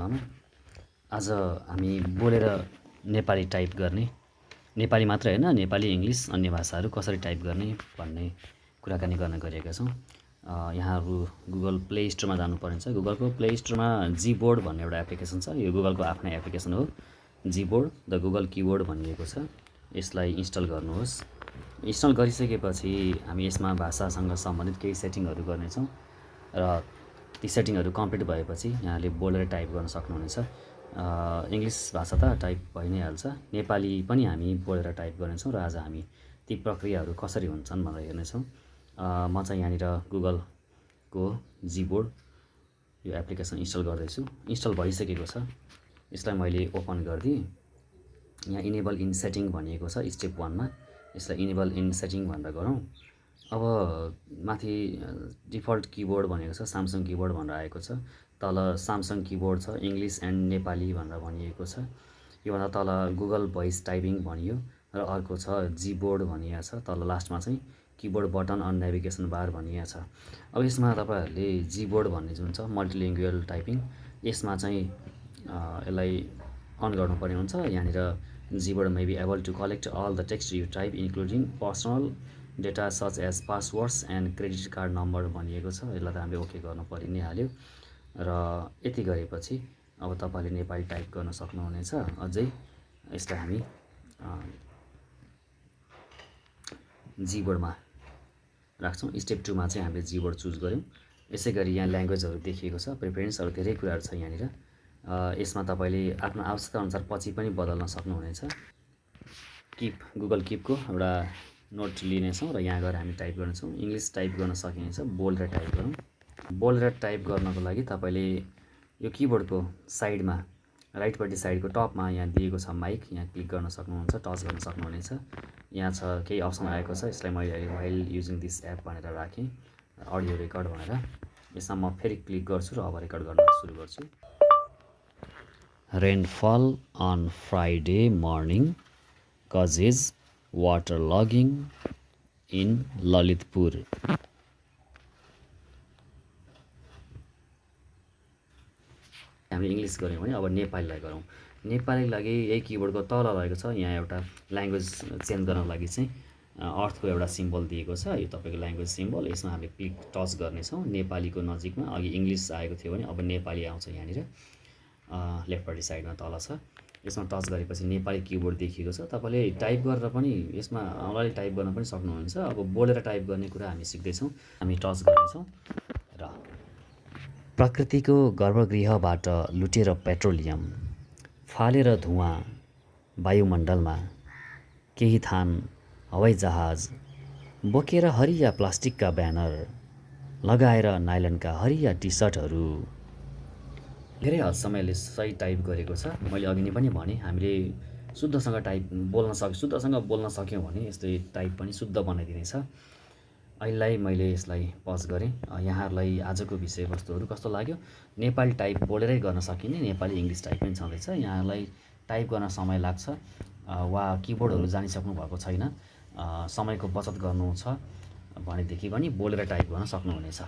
बनाउन। आज हामी बोलेर नेपाली टाइप गर्ने, नेपाली मात्र हैन नेपाली इङ्ग्लिस अन्य भाषाहरू कसरी टाइप गर्ने भन्ने कुराकानी गर्न गइरहेका छौँ। यहाँहरू गुगल प्ले स्टोरमा जानुपर्ने छ। गुगलको प्ले स्टोरमा जीबोर्ड भन्ने एउटा एप्लिकेसन छ। यो गुगलको आफ्नै एप्लिकेसन हो। जीबोर्ड द गुगल किबोर्ड भनिएको छ। यसलाई इन्स्टल गर्नुहोस्। इन्स्टल गरिसकेपछि हामी यसमा भाषासँग सम्बन्धित केही सेटिङहरू गर्नेछौँ र ती सेटिङहरू कम्प्लिट भएपछि यहाँले बोलेर टाइप गर्न सक्नुहुनेछ। इङ्ग्लिस भाषा त टाइप भइ नै हाल्छ, नेपाली पनि हामी बोलेर टाइप गर्नेछौँ र आज हामी ती प्रक्रियाहरू कसरी हुन्छन् भनेर हेर्नेछौँ। म चाहिँ यहाँनिर गुगलको जीबोर्ड यो एप्लिकेसन इन्स्टल गर्दैछु। इन्स्टल भइसकेको छ। यसलाई मैले ओपन गरिदिएँ। यहाँ इनेबल इन सेटिङ भनिएको छ स्टेप 1 मा। यसलाई इनेबल इन सेटिङ भनेर गरौँ। अब माथि डिफल्ट किबोर्ड भनेको छ, सामसङ किबोर्ड भनेर आएको छ। तल सामसङ किबोर्ड छ, इङ्ग्लिस एन्ड नेपाली भनेर भनिएको छ। योभन्दा तल गुगल भोइस टाइपिङ भनियो र अर्को छ जीबोर्ड भनिएको छ। तल लास्टमा चाहिँ किबोर्ड बटन अन नेभिगेसन बार भनिएको छ। अब यसमा तपाईहरुले जीबोर्ड भन्ने जुन छ मल्टिलिङ्गुअल टाइपिङ, यसमा चाहिँ यसलाई अन गर्नुपर्ने हुन्छ। यहाँनिर Gboard may be able to collect all the text you type including personal data such as passwords and credit card number भनिएको छ। यसलाई त हामीले ओके गर्नु परि नै हाल्यो र यति गरेपछि अब तपाईले नेपाली टाइप गर्न सक्नुहुनेछ। अझै यसलाई हामी जीबोर्डमा राख्छौँ। स्टेप 2 मा चाहिँ हामीले जीबोर्ड चुज गर्यौँ। यसैगरी यहाँ ल्याङ्ग्वेजहरू देखिएको छ, प्रिफरेन्सहरू धेरै कुराहरू छ यहाँनिर। यसमा तपाईले आफ्नो आवश्यकता अनुसार पछि पनि बदल्न सक्नुहुनेछ। किप गुगल किपको एउटा नोट लिनेछौँ र यहाँ गएर हामी टाइप गर्नेछौँ। इङ्ग्लिस टाइप गर्न सकिनेछ। बोलेर टाइप गरौँ। बोलेर टाइप गर्नको लागि तपाईले यो किबोर्डको साइडमा राइटपट्टि साइडको टपमा यहाँ दिएको छ माइक, यहाँ क्लिक गर्न सक्नुहुन्छ, टच गर्न सक्नुहुनेछ। यहाँ छ केही अप्सन आएको छ। यसलाई मैले व्हाइल युजिङ दिस एप भनेर राखेँ, अडियो रेकर्ड भनेर। यसमा म फेरि क्लिक गर्छु र अब रेकर्ड गर्न सुरु गर्छु। Rainfall on Friday morning causes waterlogging in Lalitpur. हामीले इङ्ग्लिस गऱ्यौँ भने अब नेपालीलाई गरौँ। नेपालीको लागि यही किबोर्डको तल रहेको छ, यहाँ एउटा ल्याङ्ग्वेज चेन्ज गर्नको लागि चाहिँ अर्थको एउटा सिम्बल दिएको छ। यो तपाईँको ल्याङ्ग्वेज सिम्बल। यसमा हामीले क्लिक टच गर्नेछौँ। नेपालीको नजिकमा अघि इङ्ग्लिस आएको थियो भने अब नेपाली आउँछ। यहाँनिर लेफ्टपट्टि साइडमा तल छ। यसमा टच गरेपछि नेपाली किबोर्ड देखिएको छ। तपाईँले टाइप गरेर पनि यसमा अगाडि टाइप गर्न पनि सक्नुहुन्छ। अब बोलेर टाइप गर्ने कुरा हामी सिक्दैछौँ। हामी टच गर्नेछौँ र प्रकृतिको गर्भगृहबाट लुटेर पेट्रोलियम फालेर धुवाँ वायुमण्डलमा, केही थान हवाईजहाज बोकेर हरिया प्लास्टिकका ब्यानर लगाएर नाइलनका हरिया टी सर्टहरू। धेरै हदसम्म यसले सही टाइप गरेको छ। मैले अघि नै पनि भने हामीले शुद्धसँग बोल्न सक्यौँ भने यसले टाइप पनि शुद्ध बनाइदिनेछ। अहिलेलाई मैले यसलाई पज गरेँ। यहाँहरूलाई आजको विषयवस्तुहरू कस्तो लाग्यो? नेपाली टाइप बोलेरै गर्न सकिने, नेपाली इङ्ग्लिस टाइप पनि छँदैछ। यहाँहरूलाई टाइप गर्न समय लाग्छ वा किबोर्डहरू जानिसक्नु भएको छैन, समयको बचत गर्नु छ भनेदेखि पनि बोलेर टाइप गर्न सक्नुहुनेछ।